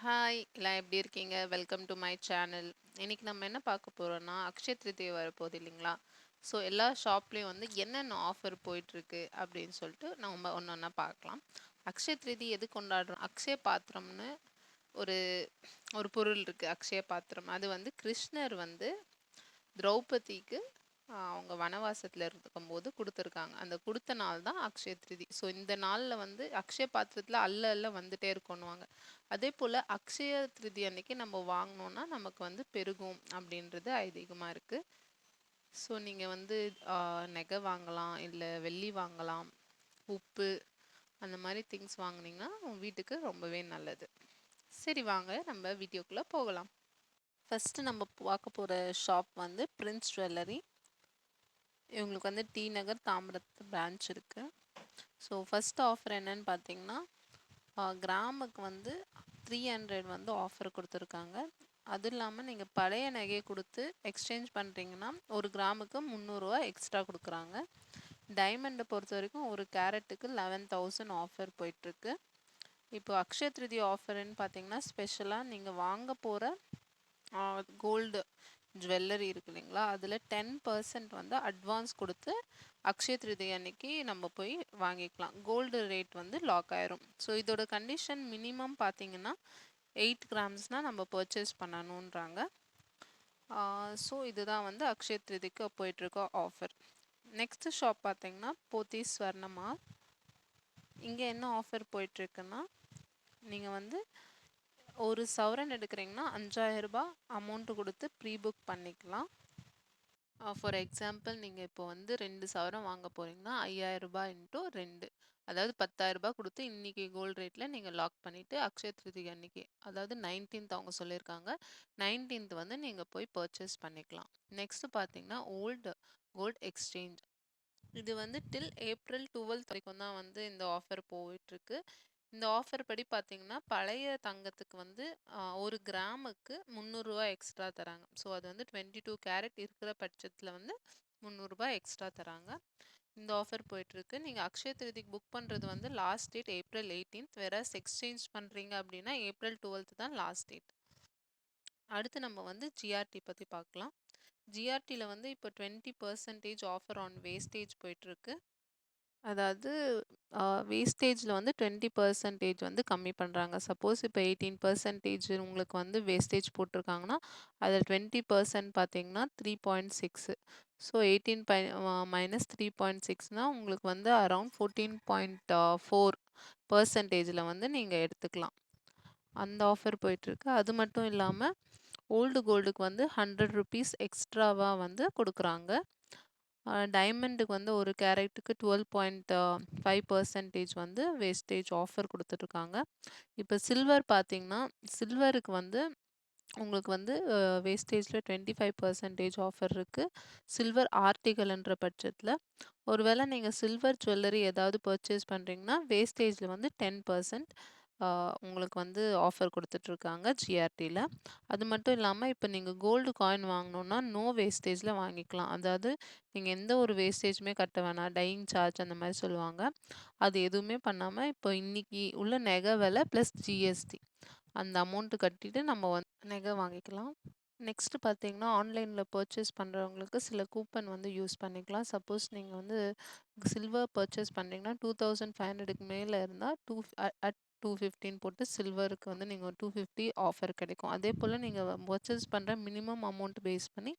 Hi எல்லாம் எப்படி இருக்கீங்க? Welcome to my channel. இன்னைக்கு நம்ம என்ன பார்க்க போறோம்னா, அக்ஷய திருதியை வரப்போகுது இல்லைங்களா? ஸோ எல்லா ஷாப்லேயும் வந்து என்னென்ன ஆஃபர் போயிட்டுருக்கு அப்படின்னு சொல்லிட்டு நம்ம ஒன்று ஒன்றா பார்க்கலாம். அக்ஷய திருதி எது கொண்டாடுறோம்? அக்ஷய பாத்திரம்னு ஒரு ஒரு பொருள் இருக்குது. அக்ஷய பாத்திரம் அது வந்து கிருஷ்ணர் வந்து திரௌபதிக்கு அவங்க வனவாசத்தில் இருக்கும்போது கொடுத்துருக்காங்க. அந்த கொடுத்த நாள் தான் அக்ஷய திருதி. ஸோ இந்த நாளில் வந்து அக்ஷய பாத்திரத்தில் அல்ல வந்துட்டே இருக்கணுவாங்க. அதே போல் அக்ஷய திருதி அன்னைக்கு நம்ம வாங்கினோன்னா நமக்கு வந்து பெருகும் அப்படின்றது ஐதீகமாக இருக்குது. ஸோ நீங்கள் வந்து நகை வாங்கலாம், இல்லை வெள்ளி வாங்கலாம், உப்பு அந்த மாதிரி திங்ஸ் வாங்கினீங்கன்னா உங்கள் வீட்டுக்கு ரொம்பவே நல்லது. சரி, வாங்க நம்ம வீடியோக்குள்ளே போகலாம். ஃபஸ்ட்டு நம்ம பார்க்க போகிற ஷாப் வந்து பிரின்ஸ் ஜுவல்லரி. இவங்களுக்கு வந்து டி நகர் தாம்பரத்து பிரான்ச் இருக்குது. ஸோ ஃபஸ்ட் ஆஃபர் என்னன்னு பார்த்தீங்கன்னா, கிராமுக்கு வந்து 300 வந்து ஆஃபர் கொடுத்துருக்காங்க. அதுவும் இல்லாமல் நீங்கள் பழைய நகையை கொடுத்து எக்ஸ்சேஞ்ச் பண்ணுறீங்கன்னா 1 கிராமுக்கு 300 ரூபா எக்ஸ்ட்ரா கொடுக்குறாங்க. டைமண்டை பொறுத்த வரைக்கும் 1 கேரட்டுக்கு 11,000 ஆஃபர் போயிட்டுருக்கு. இப்போ அக்ஷய திருதி ஆஃபர்னு பார்த்தீங்கன்னா, ஸ்பெஷலாக நீங்கள் வாங்க போகிற கோல்டு ஜுவல்லரி இருக்கு இல்லைங்களா, அதில் 10% வந்து அட்வான்ஸ் கொடுத்து அக்ஷய திருதி அன்னைக்கு நம்ம போய் வாங்கிக்கலாம். கோல்டு ரேட் வந்து லாக் ஆயிரும். ஸோ இதோட கண்டிஷன் மினிமம் பார்த்தீங்கன்னா 8 கிராம்ஸ்னால் நம்ம பர்ச்சேஸ் பண்ணணுன்றாங்க. ஸோ இதுதான் வந்து அக்ஷய திருதிக்கு போயிட்டுருக்க ஆஃபர். நெக்ஸ்ட் ஷாப் பார்த்தீங்கன்னா போத்தீஸ் ஸ்வர்ணமா. இங்கே என்ன ஆஃபர் போயிட்டுருக்குன்னா, நீங்கள் வந்து ஒரு சவரன் எடுக்கிறீங்கன்னா 5,000 ரூபாய் அமௌண்ட்டு கொடுத்து ப்ரீ புக் பண்ணிக்கலாம். ஃபார் எக்ஸாம்பிள் நீங்கள் இப்போ வந்து 2 சவரம் வாங்க போகிறீங்கன்னா 5,000 ரூபாய் இன்ட்டு 2, அதாவது 10,000 ரூபாய் கொடுத்து இன்றைக்கி கோல்டு ரேட்டில் நீங்கள் லாக் பண்ணிவிட்டு அக்ஷய திருதிகை அன்றைக்கி, அதாவது 19th அவங்க சொல்லியிருக்காங்க, 19th வந்து நீங்கள் போய் பர்ச்சேஸ் பண்ணிக்கலாம். நெக்ஸ்ட்டு பார்த்தீங்கன்னா கோல்டு எக்ஸ்சேஞ்ச். இது வந்து டில் April 12th வரைக்கும் தான் வந்து இந்த ஆஃபர் போயிட்டுருக்கு. இந்த ஆஃபர் படி பார்த்தீங்கன்னா, பழைய தங்கத்துக்கு வந்து 1 கிராமுக்கு 300 ரூபா எக்ஸ்ட்ரா தராங்க. ஸோ அது வந்து 22 கேரட் இருக்கிற பட்சத்தில் வந்து 300 ரூபா எக்ஸ்ட்ரா தராங்க. இந்த ஆஃபர் போயிட்டுருக்கு. நீங்கள் அக்ஷய திருதிக்கு புக் பண்ணுறது வந்து last date April 18th, whereas exchange பண்ணுறீங்க அப்படின்னா April 12th தான் லாஸ்ட் டேட். அடுத்து நம்ம வந்து ஜிஆர்டி பற்றி பார்க்கலாம். ஜிஆர்டியில் வந்து இப்போ 20% ஆஃபர் ஆன் வேஸ்டேஜ் போயிட்டுருக்கு. அதாவது வேஸ்டேஜில் வந்து 20% வந்து கம்மி பண்ணுறாங்க. சப்போஸ் இப்போ 18% உங்களுக்கு வந்து வேஸ்டேஜ் போட்டிருக்காங்கன்னா, அதில் 20% பார்த்தீங்கன்னா 3.6. ஸோ 18 மைனஸ் 3.6னால் உங்களுக்கு வந்து அரவுண்ட் 14.4%ல் வந்து நீங்கள் எடுத்துக்கலாம். அந்த ஆஃபர் போயிட்டுருக்கு. அது மட்டும் இல்லாமல் ஓல்டு கோல்டுக்கு வந்து 100 ருபீஸ் எக்ஸ்ட்ராவாக வந்து கொடுக்குறாங்க. டைமண்டுக்கு வந்து 1 கேரட்டுக்கு 12.5% வந்து வேஸ்டேஜ் ஆஃபர் கொடுத்துட்ருக்காங்க. இப்போ சில்வர் பார்த்தீங்கன்னா, சில்வருக்கு வந்து உங்களுக்கு வந்து வேஸ்டேஜில் 25% ஆஃபர் இருக்குது. சில்வர் ஆர்டிகல்ன்ற பட்சத்தில் ஒருவேளை நீங்கள் சில்வர் ஜுவல்லரி ஏதாவது பர்ச்சேஸ் பண்ணுறீங்கன்னா வேஸ்டேஜில் வந்து 10% உங்களுக்கு வந்து ஆஃபர் கொடுத்துட்ருக்காங்க ஜிஆர்டியில். அது மட்டும் இல்லாமல் இப்போ நீங்கள் கோல்டு காயின் வாங்கணுன்னா நோ வேஸ்டேஜில் வாங்கிக்கலாம். அதாவது நீங்கள் எந்த ஒரு வேஸ்டேஜுமே கட்ட வேணாம், டையிங் சார்ஜ் அந்த மாதிரி சொல்லுவாங்க. அது எதுவுமே பண்ணாமல் இப்போ இன்றைக்கி உள்ள நகை விலை ப்ளஸ் ஜிஎஸ்டி அந்த அமௌண்ட்டு கட்டிட்டு நம்ம வந்து நகை வாங்கிக்கலாம். நெக்ஸ்ட்டு பார்த்தீங்கன்னா, ஆன்லைனில் பர்ச்சேஸ் பண்ணுறவங்களுக்கு சில கூப்பன் வந்து யூஸ் பண்ணிக்கலாம். சப்போஸ் நீங்கள் வந்து சில்வர் பர்ச்சேஸ் பண்ணுறீங்கன்னா 2,500க்கு மேலே இருந்தால் அட் 215 போட்டு சில்வருக்கு வந்து நீங்கள் 250 ஆஃபர் கிடைக்கும். அதே போல் நீங்கள் பர்ச்சேஸ் பண்ணுற மினிமம் அமௌண்ட் பேஸ் பண்ணி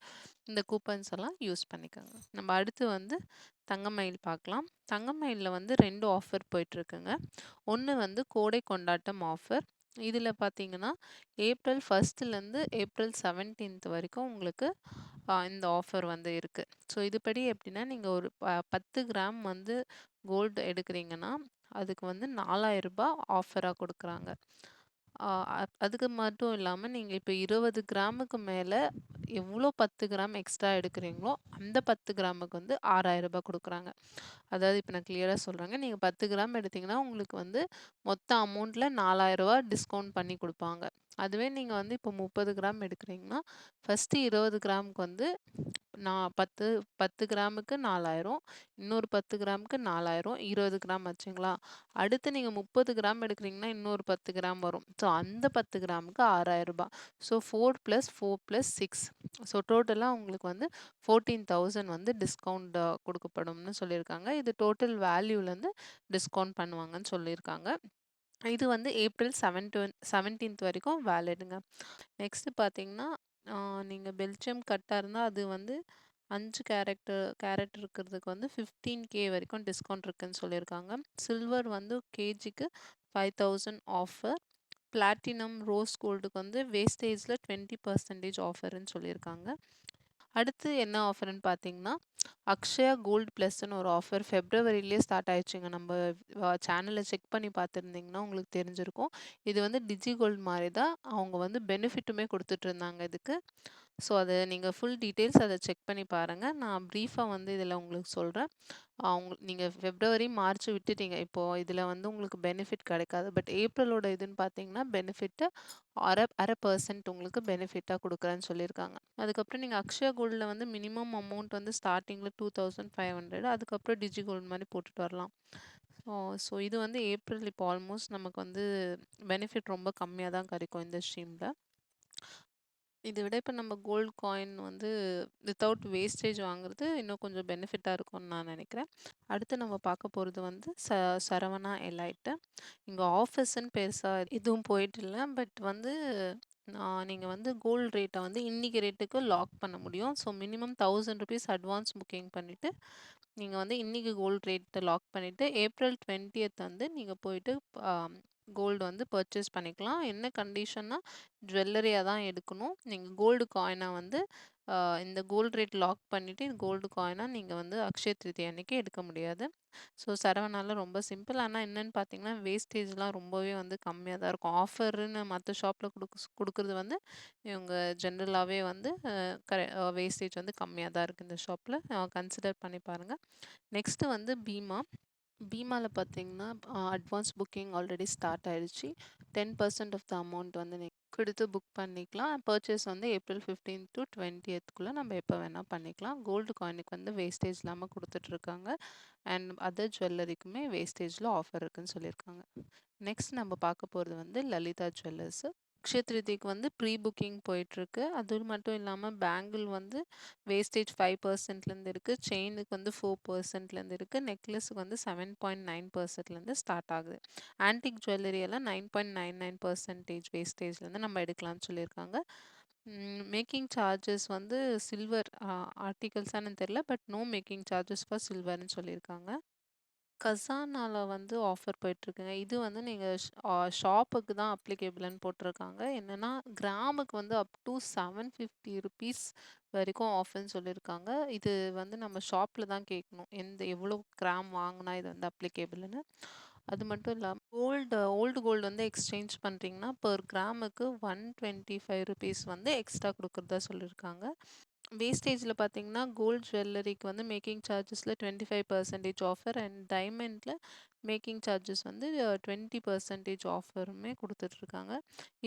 இந்த கூப்பன்ஸ் எல்லாம் யூஸ் பண்ணிக்கோங்க. நம்ம அடுத்து வந்து தங்கமயில் பார்க்கலாம். தங்கமயிலில் வந்து 2 ஆஃபர் போயிட்டுருக்குங்க. ஒன்று வந்து கோடை கொண்டாட்டம் ஆஃபர். இதில் பார்த்தீங்கன்னா April 1st April 17th வரைக்கும் உங்களுக்கு இந்த ஆஃபர் வந்து இருக்குது. ஸோ இதுபடி எப்படின்னா, நீங்கள் ஒரு 10 கிராம் வந்து கோல்டு எடுக்கிறீங்கன்னா அதுக்கு வந்து 4,000 ரூபாய் ஆஃபராக கொடுக்குறாங்க. அதுக்கு மட்டும் இல்லாமல் நீங்கள் இப்போ 20 கிராமுக்கு மேலே எவ்வளோ 10 கிராம் எக்ஸ்ட்ரா எடுக்கிறீங்களோ அந்த 10 கிராமுக்கு வந்து 6,000 ரூபாய் கொடுக்குறாங்க. அதாவது இப்போ நான் கிளியராக சொல்கிறேங்க, நீங்கள் 10 கிராம் எடுத்திங்கன்னா உங்களுக்கு வந்து மொத்த அமௌண்ட்டில் 4,000 ரூபாய் டிஸ்கவுண்ட் பண்ணி கொடுப்பாங்க. அதுவே நீங்க வந்து இப்போ 30 கிராம் எடுக்குறீங்கன்னா, ஃபர்ஸ்ட்டு 20 கிராமுக்கு வந்து நான் 10 கிராமுக்கு 4000, இன்னொரு 10 கிராமுக்கு 4000, 20 கிராம் ஆச்சுங்களா? அடுத்து நீங்க 30 கிராம் எடுக்குறீங்கன்னா, இன்னொரு 10 கிராம் வரும். ஸோ அந்த 10 கிராமுக்கு ரூ. 6000. ஸோ 4 + 4 + 6. ஸோ டோட்டலா உங்களுக்கு வந்து 14,000 வந்து டிஸ்கவுண்ட் குடுக்கப்படும்னு சொல்லியிருக்காங்க. இது டோட்டல் வேல்யூலேருந்து டிஸ்கவுண்ட் பண்ணுவாங்கன்னு சொல்லியிருக்காங்க. இது வந்து ஏப்ரல் 17th வரைக்கும் வேலிடுங்க. நெக்ஸ்ட் பார்த்தீங்கன்னா, நீங்க பெல்ஜியம் கட்டா இருந்தா அது வந்து 5 கேரட் இருக்கிறதுக்கு வந்து 15K வரைக்கும் டிஸ்கவுண்ட் இருக்குன்னு சொல்லியிருக்காங்க. சில்வர் வந்து கேஜிக்கு 5000 ஆஃபர். பிளாட்டினம், ரோஸ் கோல்டுக்கு வந்து வேஸ்டேஜ்ல 20% ஆஃபர்ன்னு சொல்லியிருக்காங்க. அடுத்து என்ன ஆஃபர்ன்னு பார்த்தீங்கன்னா, அக்ஷயா கோல்ட் ப்ளஸ்ன்னு ஒரு ஆஃபர் ஃபெப்ரவரியிலேயே ஸ்டார்ட் ஆயிடுச்சுங்க. நம்ம சேனல செக் பண்ணி பார்த்துருந்தீங்கன்னா உங்களுக்கு தெரிஞ்சிருக்கும். இது வந்து டிஜி கோல்ட் மாரி தான். அவங்க வந்து பெனிஃபிட்டுமே குடுத்துட்ருந்தாங்க இதுக்கு. ஸோ அத நீங்க ஃபுல் டீட்டெயில்ஸ் அத செக் பண்ணி பாருங்க. நான் ப்ரீஃபா வந்து இதில உங்களுக்கு சொல்றேன். நீங்க பிப்ரவரி, மார்ச் விட்டுட்டீங்க. இப்போ இதில வந்து உங்களுக்கு பெனிஃபிட் கிடைக்காது. பட் ஏப்ரலோட இதுன்னு பார்த்தீங்கன்னா, பெனிஃபிட் அரை பெர்சன்ட் உங்களுக்கு பெனிஃபிட்டா குடுக்குறேன்னு சொல்லியிருக்காங்க. அதுக்கப்புறம் நீங்க அக்ஷயா கோல்ட்ல வந்து மினிமம் அமௌண்ட் வந்து ஸ்டார்ட்டிங்ல 2500. அதுக்கப்புறம் டிஜி கோல்ட் மாரி போட்டுட்டு வரலாம். ஸோ இது வந்து ஏப்ரல் இப்போ ஆல்மோஸ்ட் நமக்கு வந்து பெனிஃபிட் ரொம்ப கம்மியா தான் கிடைக்கும் இந்த ஸ்ட்ரீம்ல. இத விட இப்ப நம்ம கோல்ட் காயின் வந்து வித்தவுட் வேஸ்டேஜ் வாங்குறது இன்னும் கொஞ்சம் பெனிஃபிட்டா இருக்கும்னு நான் நினைக்கிறேன். அடுத்து நம்ம பார்க்க போறது வந்து சரவணா எலைட். இங்க ஆஃபர்ஸ்ன்னு பெருசா எதுவும் போயிட்டு இல்ல. பட் வந்து நீங்க வந்து கோல்ட் ரேட்ட வந்து இன்னைக்கு ரேட்டுக்கு லாக் பண்ண முடியும். ஸோ மினிமம் ₹1000 அட்வான்ஸ் புக்கிங் பண்ணிட்டு, நீங்க வந்து இன்னைக்கு கோல்ட் ரேட்ட லாக் பண்ணிட்டு, ஏப்ரல் 20th வந்து நீங்க போயிட்டு அ கோல்டு வந்து பர்ச்சேஸ் பண்ணிக்கலாம். என்ன கண்டிஷன்னா, ஜுவல்லரியா தான் எடுக்கணும். நீங்க கோல்டு காயினா வந்து இந்த கோல்ட் ரேட் லாக் பண்ணிட்டு, கோல்டு காயினா நீங்க வந்து அக்ஷய திருதியை அன்னைக்கு எடுக்க முடியாது. ஸோ சரவணால ரொம்ப சிம்பிள். ஆனா என்னன்னு பார்த்தீங்கன்னா, வேஸ்டேஜ்லாம் ரொம்பவே வந்து கம்மியா தான் இருக்கும். ஆஃபர்ன்னு மத்த ஷாப்ல குடுக்குறது வந்து இவங்க ஜென்ரலாவே வந்து வேஸ்டேஜ் வந்து கம்மியா தான் இருக்கு இந்த ஷாப்ல. கன்சிடர் பண்ணி பாருங்க. நெக்ஸ்ட்டு வந்து பீமா. பீமால பார்த்தீங்கன்னா, அட்வான்ஸ் புக்கிங் ஆல்ரெடி ஸ்டார்ட் ஆயிடுச்சு. 10% ஆஃப் த அமௌண்ட் வந்து நீங்க குடுத்து புக் பண்ணிக்கலாம். பர்ச்சேஸ் வந்து ஏப்ரல் 15 to 20க்குள்ள நம்ம எப்போ வேணா பண்ணிக்கலாம். கோல்டு காயினுக்கு வந்து வேஸ்டேஜ் இல்லாம குடுத்துட்ருக்காங்க. அண்ட் அதர் ஜுவல்லரிக்குமே வேஸ்டேஜ்ல ஆஃபர் இருக்குன்னு சொல்லியிருக்காங்க. நெக்ஸ்ட் நம்ம பார்க்க போறது வந்து லலிதா ஜுவல்லர்ஸ். அக்ஷய திருதிக்கு வந்து ப்ரீ புக்கிங் போயிட்டுருக்கு. அது மட்டும் இல்லாம பேங்கிள் வந்து வேஸ்டேஜ் 5%லேருந்து இருக்கு. செயினுக்கு வந்து 4%லேருந்து இருக்கு. நெக்லஸுக்கு வந்து 7.9%லேருந்து ஸ்டார்ட் ஆகுது. ஆன்டிக் ஜுவல்லரி எல்லாம் 9.99% வேஸ்டேஜ்லேருந்து நம்ம எடுக்கலாம்னு சொல்லியிருக்காங்க. மேக்கிங் சார்ஜஸ் வந்து சில்வர் ஆர்டிகல்ஸான்னு தெரியல. But no making charges for சில்வர்ன்னு சொல்லியிருக்காங்க. கசானால வந்து ஆஃபர் போயிட்டுருக்குங்க. இது வந்து நீங்க ஷாப்புக்கு தான் அப்ளிகேபிள்ன்னு போட்டிருக்காங்க. என்னன்னா, கிராமுக்கு வந்து அப் டூ ₹750 வரைக்கும் ஆஃபர்ன்னு சொல்லியிருக்காங்க. இது வந்து நம்ம ஷாப்ல தான் கேட்கணும். எவ்வளோ கிராம் வாங்குனா இது வந்து அப்ளிகேபிள்ன்னு. அது மட்டும் இல்லாம ஓல்டு கோல்டு வந்து எக்ஸ்சேஞ்ச் பண்றீங்கன்னா, பெர் கிராமுக்கு ₹125 வந்து எக்ஸ்ட்ரா குடுக்குறதா சொல்லியிருக்காங்க. வேஸ்டேஜ்ல பார்த்தீங்கன்னா, கோல்ட் ஜுவல்லரிக்கு வந்து மேக்கிங் சார்ஜஸ்ல 25% ஆஃபர் அண்ட் டைமண்ட்ல மேக்கிங் சார்ஜஸ் வந்து 20% ஆஃபருமே குடுத்துட்ருக்காங்க.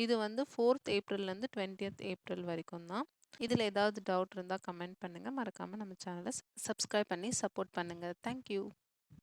இது வந்து 4th ஏப்ரல்லேருந்து 20th ஏப்ரல் வரைக்கும் தான். இதில ஏதாவது டவுட் இருந்தா கமெண்ட் பண்ணுங்க. மறக்காம நம்ம சேனல சப்ஸ்கிரைப் பண்ணி சப்போர்ட் பண்ணுங்க. Thank you.